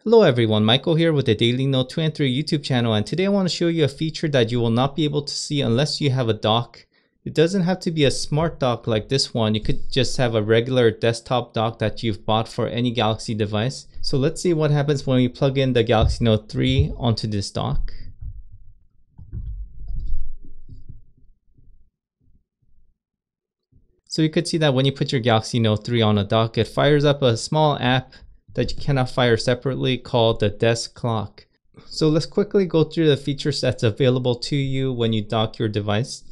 Hello everyone, Michael here with the Daily Note 2 and 3 YouTube channel, and today I want to show you a feature that you will not be able to see unless you have a dock. It doesn't have to be a smart dock like this one. You could just have a regular desktop dock that you've bought for any Galaxy device. So let's see what happens when we plug in the Galaxy Note 3 onto this dock. So you could see that when you put your Galaxy Note 3 on a dock, it fires up a small app that you cannot fire separately called the desk clock. So let's quickly go through the features that's available to you when you dock your device.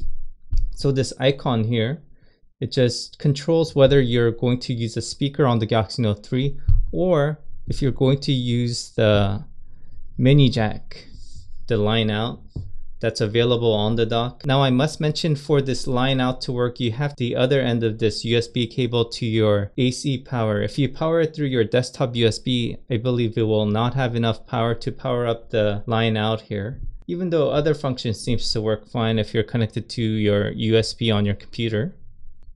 So this icon here, it just controls whether you're going to use a speaker on the Galaxy Note 3 or if you're going to use the mini jack, the line out that's available on the dock. Now I must mention, for this line out to work, you have the other end of this USB cable to your AC power. If you power it through your desktop USB, I believe it will not have enough power to power up the line out here, even though other functions seems to work fine if you're connected to your USB on your computer.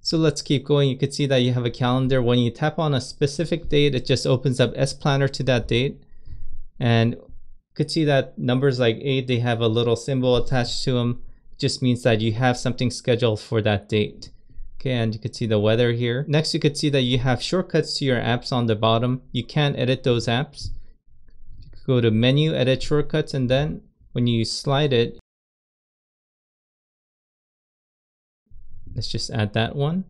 So let's keep going. You can see that you have a calendar. When you tap on a specific date, it just opens up S Planner to that date, and you could see that numbers like 8, they have a little symbol attached to them. It just means that you have something scheduled for that date. Okay, and you could see the weather here. Next, you could see that you have shortcuts to your apps on the bottom. You can edit those apps. You could go to menu, edit shortcuts, and then when you slide it, let's just add that one.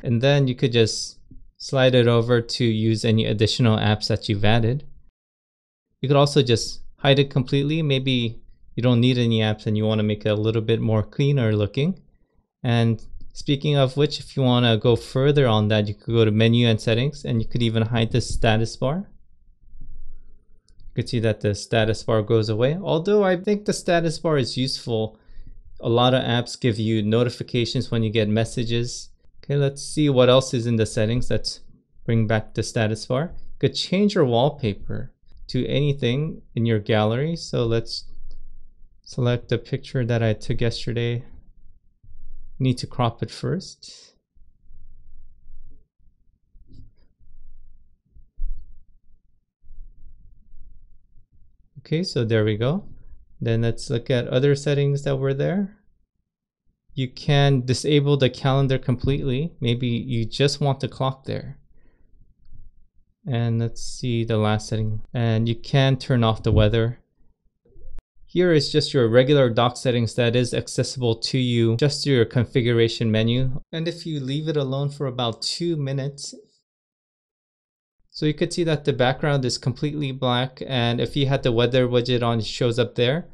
And then you could just slide it over to use any additional apps that you've added. You could also just hide it completely. Maybe you don't need any apps and you want to make it a little bit more cleaner looking. And speaking of which, if you want to go further on that, you could go to menu and settings, and you could even hide the status bar. You could see that the status bar goes away. Although I think the status bar is useful. A lot of apps give you notifications when you get messages. Okay, let's see what else is in the settings. Let's bring back the status bar. You could change your wallpaper to anything in your gallery. So let's select the picture that I took yesterday. Need to crop it first. Okay, so there we go. Then let's look at other settings that were there. You can disable the calendar completely. Maybe you just want the clock there. And let's see the last setting. And you can turn off the weather. Here is just your regular dock settings that is accessible to you just through your configuration menu. And if you leave it alone for about 2 minutes, so you could see that the background is completely black, and if you had the weather widget on, it shows up there.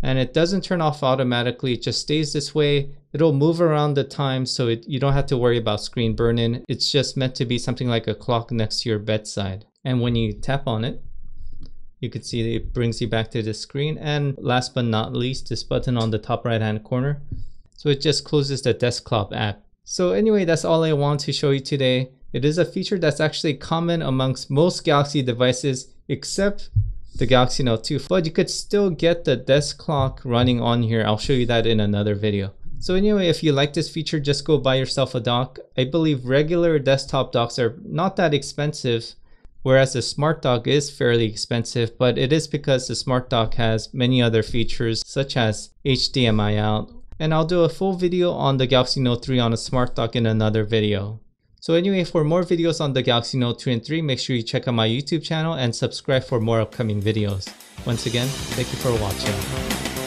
And it doesn't turn off automatically, it just stays this way. It'll move around the time, so you don't have to worry about screen burn-in. It's just meant to be something like a clock next to your bedside. And when you tap on it, you can see it brings you back to the screen. And last but not least, this button on the top right hand corner. So it just closes the desk clock app. So anyway, that's all I want to show you today. It is a feature that's actually common amongst most Galaxy devices except the Galaxy Note 2, but you could still get the desk clock running on here. I'll show you that in another video. So anyway, if you like this feature, just go buy yourself a dock. I believe regular desktop docks are not that expensive, whereas the smart dock is fairly expensive, but it is because the smart dock has many other features such as HDMI out. And I'll do a full video on the Galaxy Note 3 on a smart dock in another video. So anyway, for more videos on the Galaxy Note 2 and 3, make sure you check out my YouTube channel and subscribe for more upcoming videos. Once again, thank you for watching.